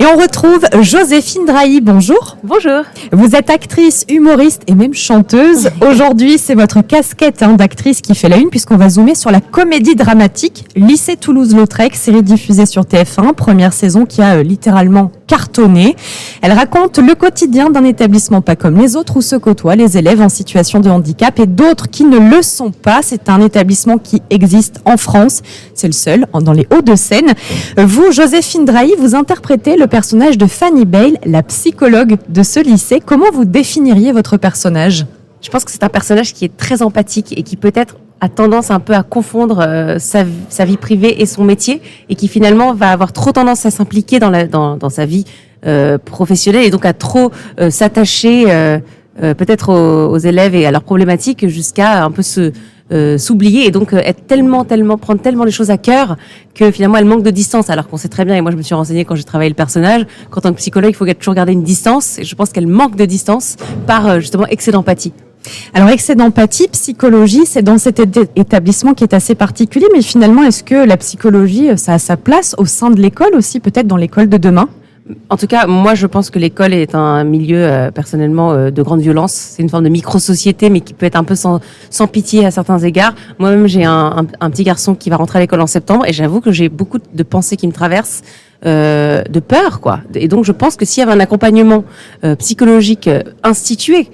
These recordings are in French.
on retrouve Joséphine Drahi. Bonjour. Bonjour. Vous êtes actrice, humoriste et même chanteuse. Aujourd'hui, c'est votre casquette d'actrice qui fait la une, puisqu'on va zoomer sur la comédie dramatique Lycée Toulouse-Lautrec, série diffusée sur TF1, première saison qui a littéralement cartonné. Elle raconte le quotidien d'un établissement pas comme les autres où se côtoient les élèves en situation de handicap et d'autres qui ne le sont pas. C'est un établissement qui existe en France. C'est le seul dans les Hauts-de-Seine. Vous, Joséphine Drahi, vous interprétez le personnage de Fanny Bale, la psychologue de ce lycée. Comment vous définiriez votre personnage ? Je pense que c'est un personnage qui est très empathique et qui peut-être a tendance un peu à confondre sa vie privée et son métier, et qui finalement va avoir trop tendance à s'impliquer dans sa vie professionnelle, et donc à trop s'attacher peut-être aux élèves et à leurs problématiques, jusqu'à un peu s'oublier, et donc prendre tellement les choses à cœur que finalement elle manque de distance, alors qu'on sait très bien, et moi je me suis renseignée quand j'ai travaillé le personnage, qu'en tant que psychologue il faut toujours garder une distance, et je pense qu'elle manque de distance par justement excès d'empathie. Alors, excès d'empathie, psychologie, c'est dans cet établissement qui est assez particulier, mais finalement, est-ce que la psychologie, ça a sa place au sein de l'école aussi, peut-être dans l'école de demain ? En tout cas, moi, je pense que l'école est un milieu, personnellement, de grande violence. C'est une forme de micro-société, mais qui peut être un peu sans pitié à certains égards. Moi-même, j'ai un petit garçon qui va rentrer à l'école en septembre, et j'avoue que j'ai beaucoup de pensées qui me traversent, de peur, quoi. Et donc, je pense que s'il y avait un accompagnement psychologique institué,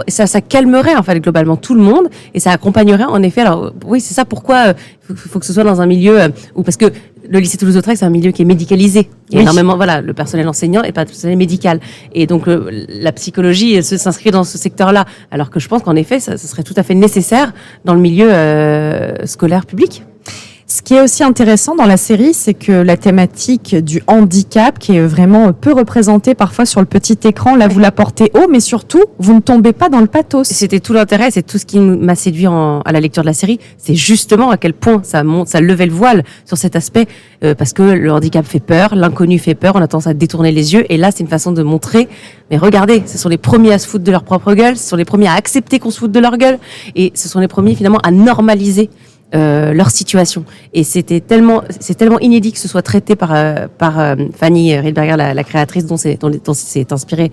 ça calmerait en fait globalement tout le monde, et ça accompagnerait en effet. Alors oui, c'est ça pourquoi faut que ce soit dans un milieu où, parce que le lycée Toulouse-Lautrec, c'est un milieu qui est médicalisé. Il y a énormément, le personnel enseignant et pas le personnel médical, et donc la psychologie s'inscrit dans ce secteur-là, alors que je pense qu'en effet ça serait tout à fait nécessaire dans le milieu scolaire public. Ce qui est aussi intéressant dans la série, c'est que la thématique du handicap, qui est vraiment peu représentée parfois sur le petit écran, là vous la portez haut, mais surtout vous ne tombez pas dans le pathos. C'était tout l'intérêt, c'est tout ce qui m'a séduit à la lecture de la série, c'est justement à quel point ça levait le voile sur cet aspect, parce que le handicap fait peur, l'inconnu fait peur, on a tendance à détourner les yeux, et là c'est une façon de montrer, mais regardez, ce sont les premiers à se foutre de leur propre gueule, ce sont les premiers à accepter qu'on se foute de leur gueule, et ce sont les premiers finalement à normaliser leur situation. Et c'est tellement inédit que ce soit traité par Fanny Riedberger, la créatrice dont s'est inspiré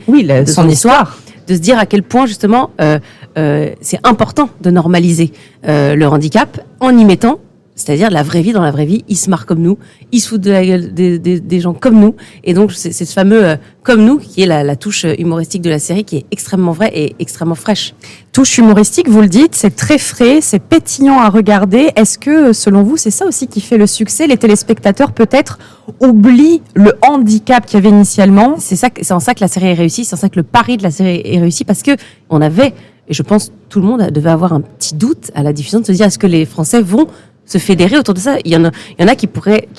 son histoire, de se dire à quel point justement c'est important de normaliser le handicap en y mettant, c'est-à-dire la vraie vie. Dans la vraie vie, ils se marrent comme nous, ils se foutent de la gueule des gens comme nous, et donc c'est ce fameux comme nous qui est la touche humoristique de la série, qui est extrêmement vraie et extrêmement fraîche. Touche humoristique, vous le dites, c'est très frais, c'est pétillant à regarder. Est-ce que, selon vous, c'est ça aussi qui fait le succès ? Les téléspectateurs, peut-être, oublient le handicap qu'il y avait initialement. C'est en ça que la série est réussie, c'est en ça que le pari de la série est réussi, parce que on avait, et je pense tout le monde devait avoir un petit doute à la diffusion, de se dire, est-ce que les Français vont se fédérer autour de ça ? Il y en a qui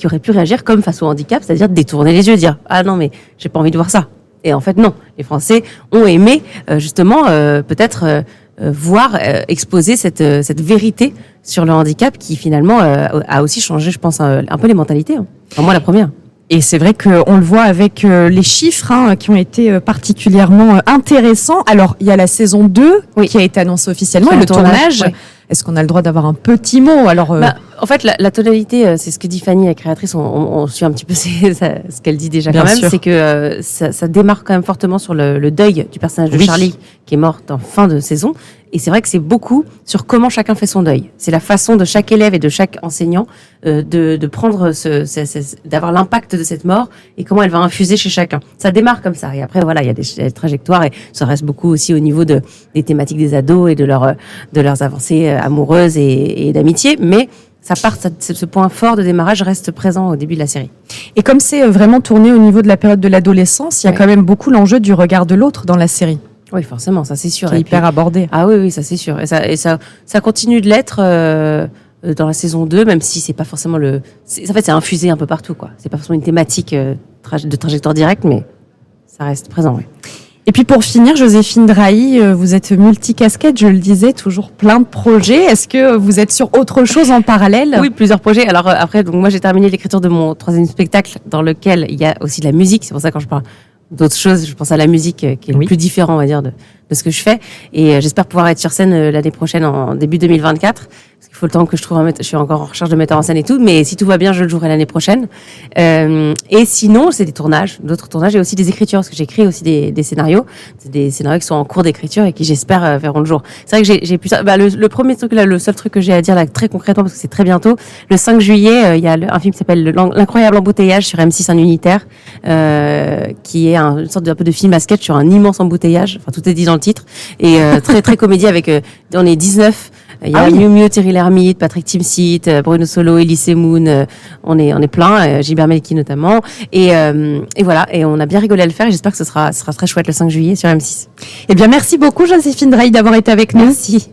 auraient pu réagir comme face au handicap, c'est-à-dire détourner les yeux, dire ah non mais j'ai pas envie de voir ça. Et en fait non, les Français ont aimé justement peut-être voir exposer cette vérité sur le handicap, qui finalement a aussi changé, je pense, un peu les mentalités. Enfin, moi la première. Et c'est vrai qu'on le voit avec les chiffres qui ont été particulièrement intéressants. Alors, il y a la saison 2 qui a été annoncée officiellement, et le tournage. Oui. Est-ce qu'on a le droit d'avoir un petit mot ? Alors, en fait, la tonalité, c'est ce que dit Fanny, la créatrice, on suit un petit peu ce qu'elle dit déjà quand même, c'est que ça démarre quand même fortement sur le deuil du personnage de Charlie, qui est mort en fin de saison. Et c'est vrai que c'est beaucoup sur comment chacun fait son deuil. C'est la façon de chaque élève et de chaque enseignant de prendre d'avoir l'impact de cette mort, et comment elle va infuser chez chacun. Ça démarre comme ça. Et après, voilà, il y a des trajectoires, et ça reste beaucoup aussi au niveau des thématiques des ados et de leurs avancées amoureuses et d'amitié. Mais ce point fort de démarrage reste présent au début de la série. Et comme c'est vraiment tourné au niveau de la période de l'adolescence, il y a quand même beaucoup l'enjeu du regard de l'autre dans la série. Oui, forcément, ça c'est sûr. C'est hyper abordé. Ah oui, ça c'est sûr. Et ça continue de l'être dans la saison 2, même si c'est pas forcément en fait, c'est infusé un peu partout, quoi. C'est pas forcément une thématique de trajectoire directe, mais ça reste présent, oui. Et puis pour finir, Joséphine Drahi, vous êtes multicasquette, je le disais, toujours plein de projets. Est-ce que vous êtes sur autre chose en parallèle ? Oui, plusieurs projets. Alors après, donc moi j'ai terminé l'écriture de mon 3e spectacle, dans lequel il y a aussi de la musique. C'est pour ça que quand je parle d'autres choses, je pense à la musique qui est le plus différent, on va dire, de ce que je fais. Et j'espère pouvoir être sur scène l'année prochaine, en début 2024. Parce Il faut le temps que je trouve je suis encore en recherche de metteur en scène et tout, mais si tout va bien, je le jouerai l'année prochaine. Et sinon, c'est des tournages, d'autres tournages et aussi des écritures, parce que j'écris aussi des scénarios. C'est des scénarios qui sont en cours d'écriture et qui, j'espère, verront le jour. C'est vrai que j'ai pu ça. Le premier truc là, le seul truc que j'ai à dire là, très concrètement, parce que c'est très bientôt, le 5 juillet, il y a un film qui s'appelle L'incroyable embouteillage sur M6 un unitaire, qui est une sorte d'un peu de film à sketch sur un immense embouteillage. Enfin, tout est dit dans le titre. Et très très comédie avec, on est 19. Il y a Miu Miu, Thierry Lhermitte, Patrick Timsit, Bruno Solo, Elise Moon, on est plein, Gilbert Melki notamment, et voilà, et on a bien rigolé à le faire, et j'espère que ce sera très chouette le 5 juillet sur M6. Eh bien, merci beaucoup Joséphine Drey d'avoir été avec nous. Merci.